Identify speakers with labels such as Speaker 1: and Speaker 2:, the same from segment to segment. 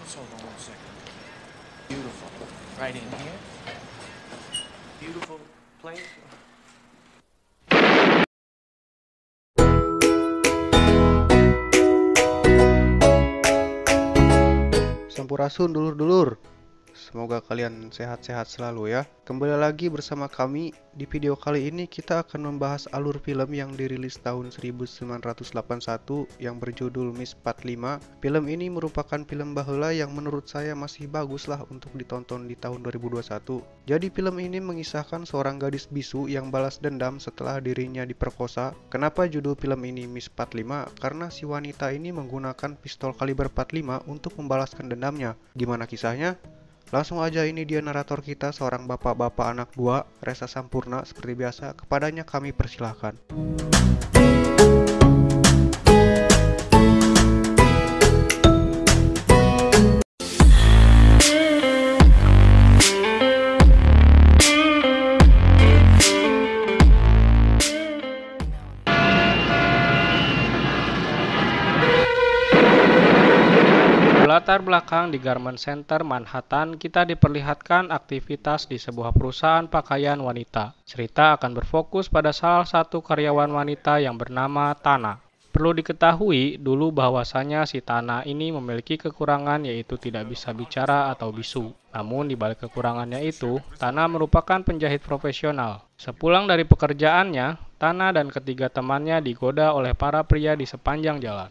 Speaker 1: So hold on one second. Beautiful. Right in here. Beautiful place.
Speaker 2: Sampurasun dulur-dulur. Semoga kalian sehat-sehat selalu ya. Kembali lagi bersama kami. Di video kali ini kita akan membahas alur film yang dirilis tahun 1981 yang berjudul Miss 45. Film ini merupakan film baheula yang menurut saya masih bagus lah untuk ditonton di tahun 2021. Jadi film ini mengisahkan seorang gadis bisu yang balas dendam setelah dirinya diperkosa. Kenapa judul film ini Miss 45? Karena si wanita ini menggunakan pistol kaliber 45 untuk membalaskan dendamnya. Gimana kisahnya? Langsung aja, ini dia narator kita, seorang bapak-bapak anak dua, Resa Sampurna. Seperti biasa, kepadanya kami persilahkan.
Speaker 3: Latar belakang di Garment Center Manhattan, kita diperlihatkan aktivitas di sebuah perusahaan pakaian wanita. Cerita akan berfokus pada salah satu karyawan wanita yang bernama Tana. Perlu diketahui dulu bahwasanya si Tana ini memiliki kekurangan, yaitu tidak bisa bicara atau bisu. Namun di balik kekurangannya itu, Tana merupakan penjahit profesional. Sepulang dari pekerjaannya, Tana dan ketiga temannya digoda oleh para pria di sepanjang jalan.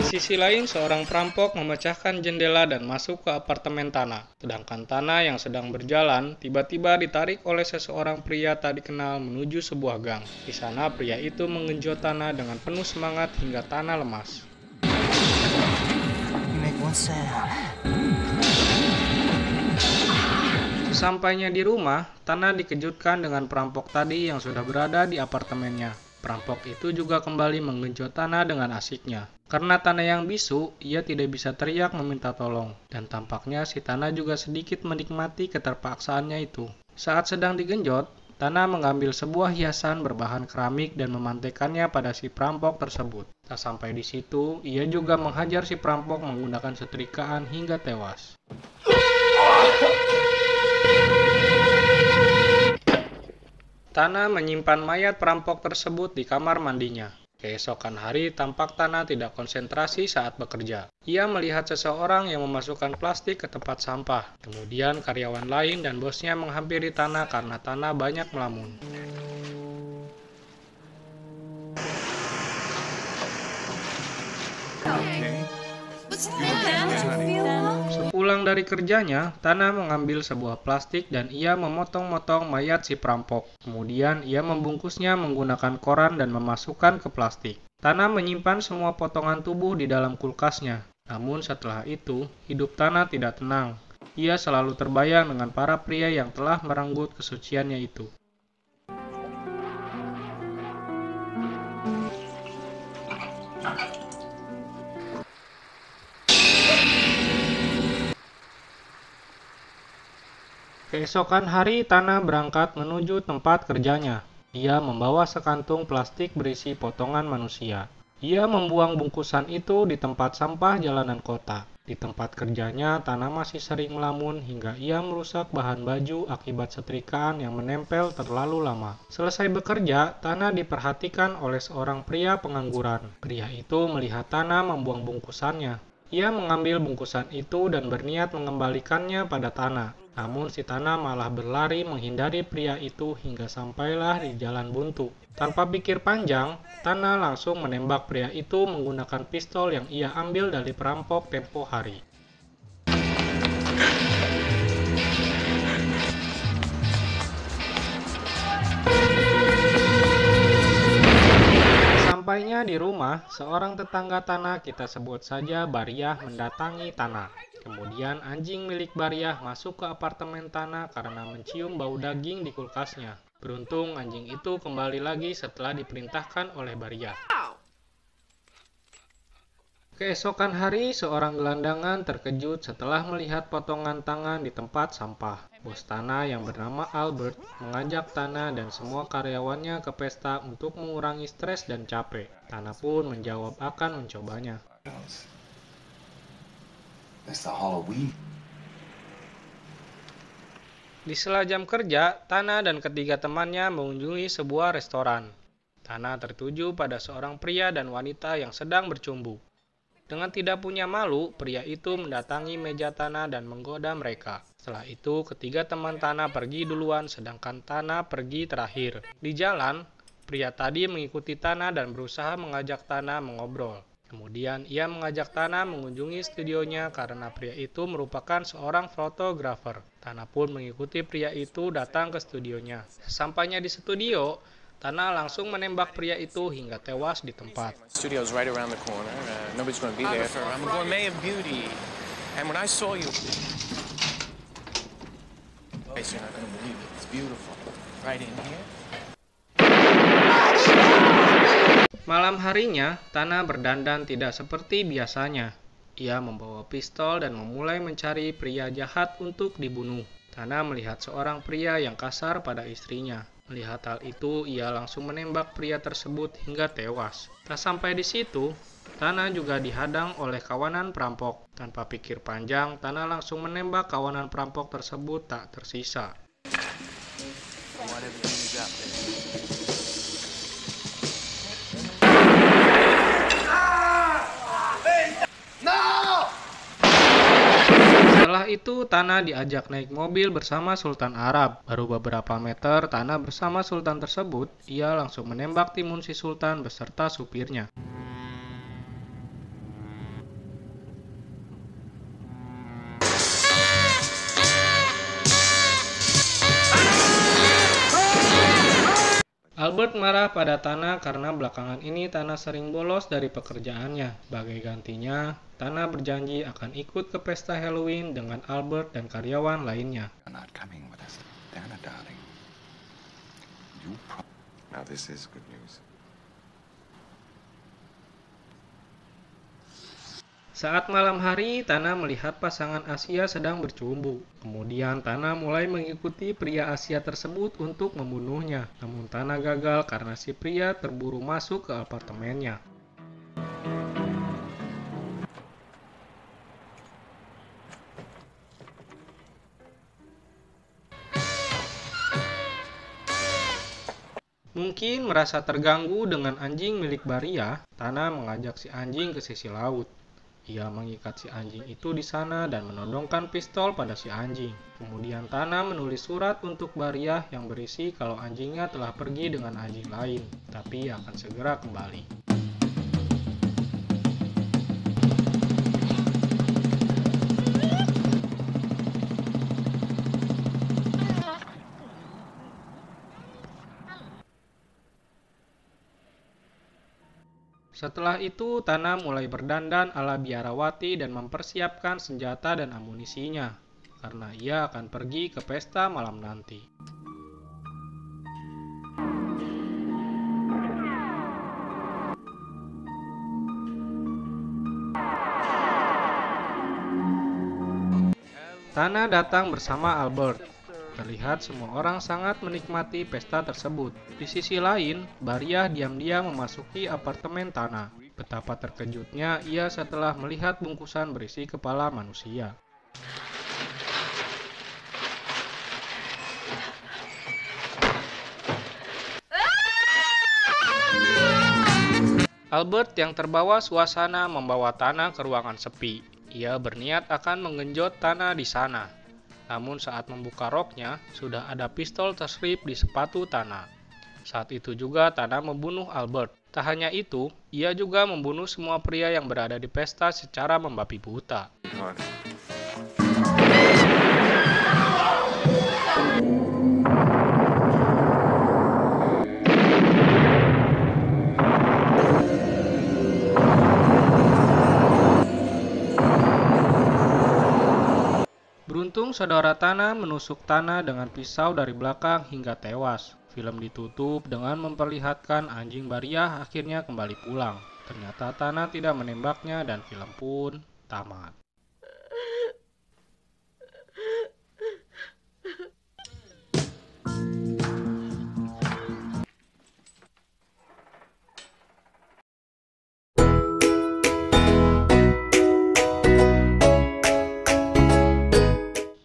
Speaker 3: Di sisi lain, seorang perampok memecahkan jendela dan masuk ke apartemen Tana. Sedangkan Tana yang sedang berjalan, tiba-tiba ditarik oleh seseorang pria tak dikenal menuju sebuah gang. Di sana, pria itu menggenjot Tana dengan penuh semangat hingga Tana lemas. Sampainya di rumah, Tana dikejutkan dengan perampok tadi yang sudah berada di apartemennya. Perampok itu juga kembali menggenjot Tana dengan asiknya. Karena Tana yang bisu, ia tidak bisa teriak meminta tolong. Dan tampaknya si Tana juga sedikit menikmati keterpaksaannya itu. Saat sedang digenjot, Tana mengambil sebuah hiasan berbahan keramik dan memantaikannya pada si perampok tersebut. Tak sampai di situ, ia juga menghajar si perampok menggunakan setrikaan hingga tewas. Tana menyimpan mayat perampok tersebut di kamar mandinya. Keesokan hari, tampak Tana tidak konsentrasi saat bekerja. Ia melihat seseorang yang memasukkan plastik ke tempat sampah. Kemudian karyawan lain dan bosnya menghampiri Tana karena Tana banyak melamun. Sepulang dari kerjanya, Tana mengambil sebuah plastik dan ia memotong-motong mayat si perampok. Kemudian ia membungkusnya menggunakan koran dan memasukkan ke plastik. Tana menyimpan semua potongan tubuh di dalam kulkasnya. Namun setelah itu, hidup Tana tidak tenang. Ia selalu terbayang dengan para pria yang telah merenggut kesuciannya itu. Keesokan hari, Tana berangkat menuju tempat kerjanya. Ia membawa sekantung plastik berisi potongan manusia. Ia membuang bungkusan itu di tempat sampah jalanan kota. Di tempat kerjanya, Tana masih sering melamun hingga ia merusak bahan baju akibat setrikaan yang menempel terlalu lama. Selesai bekerja, Tana diperhatikan oleh seorang pria pengangguran. Pria itu melihat Tana membuang bungkusannya. Ia mengambil bungkusan itu dan berniat mengembalikannya pada Tana. Namun si Tana malah berlari menghindari pria itu hingga sampailah di jalan buntu. Tanpa pikir panjang, Tana langsung menembak pria itu menggunakan pistol yang ia ambil dari perampok tempo hari. Sampainya di rumah, seorang tetangga Tana, kita sebut saja Bariah, mendatangi Tana. Kemudian anjing milik Bariah masuk ke apartemen Tana karena mencium bau daging di kulkasnya. Beruntung anjing itu kembali lagi setelah diperintahkan oleh Bariah. Keesokan hari, seorang gelandangan terkejut setelah melihat potongan tangan di tempat sampah. Bos Tana yang bernama Albert mengajak Tana dan semua karyawannya ke pesta untuk mengurangi stres dan capek. Tana pun menjawab akan mencobanya.
Speaker 4: Pesta Halloween.
Speaker 3: Di sela jam kerja, Tana dan ketiga temannya mengunjungi sebuah restoran. Tana tertuju pada seorang pria dan wanita yang sedang bercumbu. Dengan tidak punya malu, pria itu mendatangi meja Tana dan menggoda mereka. Setelah itu, ketiga teman Tana pergi duluan, sedangkan Tana pergi terakhir. Di jalan, pria tadi mengikuti Tana dan berusaha mengajak Tana mengobrol. Kemudian, ia mengajak Tana mengunjungi studionya karena pria itu merupakan seorang fotografer. Tana pun mengikuti pria itu datang ke studionya. Sesampainya di studio, Tana langsung menembak pria itu hingga tewas di tempat.
Speaker 1: Studio's right around the corner. Nobody's going to be there. I'm a gourmet of beauty. And when I saw you... You're not going to believe it. It's beautiful. Right in here.
Speaker 3: Malam harinya, Tana berdandan tidak seperti biasanya. Ia membawa pistol dan memulai mencari pria jahat untuk dibunuh. Tana melihat seorang pria yang kasar pada istrinya. Melihat hal itu, ia langsung menembak pria tersebut hingga tewas. Tak sampai di situ, Tana juga dihadang oleh kawanan perampok. Tanpa pikir panjang, Tana langsung menembak kawanan perampok tersebut tak tersisa. Setelah itu, Tana diajak naik mobil bersama Sultan Arab. Baru beberapa meter Tana bersama Sultan tersebut, ia langsung menembak timun si Sultan beserta supirnya. Albert marah pada Tana karena belakangan ini Tana sering bolos dari pekerjaannya. Sebagai gantinya, Tana berjanji akan ikut ke pesta Halloween dengan Albert dan karyawan lainnya.
Speaker 4: You're not coming with us, Tana, darling. Now this is good news.
Speaker 3: Saat malam hari, Tana melihat pasangan Asia sedang bercumbu. Kemudian Tana mulai mengikuti pria Asia tersebut untuk membunuhnya. Namun Tana gagal karena si pria terburu masuk ke apartemennya. Mungkin merasa terganggu dengan anjing milik Baria, Tana mengajak si anjing ke sisi laut. Ia mengikat si anjing itu di sana dan menodongkan pistol pada si anjing. Kemudian Tana menulis surat untuk Baria yang berisi kalau anjingnya telah pergi dengan anjing lain, tapi akan segera kembali. Setelah itu, Tana mulai berdandan ala biarawati dan mempersiapkan senjata dan amunisinya, karena ia akan pergi ke pesta malam nanti. Tana datang bersama Albert. Terlihat semua orang sangat menikmati pesta tersebut. Di sisi lain, Baria diam-diam memasuki apartemen Tana. Betapa terkejutnya ia setelah melihat bungkusan berisi kepala manusia. Albert yang terbawa suasana membawa Tana ke ruangan sepi. Ia berniat akan menggenjot Tana di sana. Namun saat membuka roknya, sudah ada pistol terselip di sepatu Tana. Saat itu juga Tana membunuh Albert. Tak hanya itu, ia juga membunuh semua pria yang berada di pesta secara membabi buta. Beruntung saudara Tana menusuk Tana dengan pisau dari belakang hingga tewas. Film ditutup dengan memperlihatkan anjing Baria akhirnya kembali pulang. Ternyata Tana tidak menembaknya dan film pun tamat.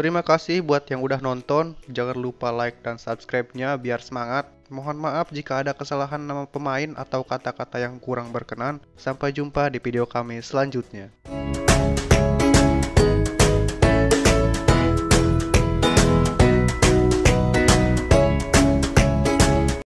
Speaker 2: Terima kasih buat yang udah nonton. Jangan lupa like dan subscribe-nya biar semangat. Mohon maaf jika ada kesalahan nama pemain atau kata-kata yang kurang berkenan. Sampai jumpa di video kami selanjutnya.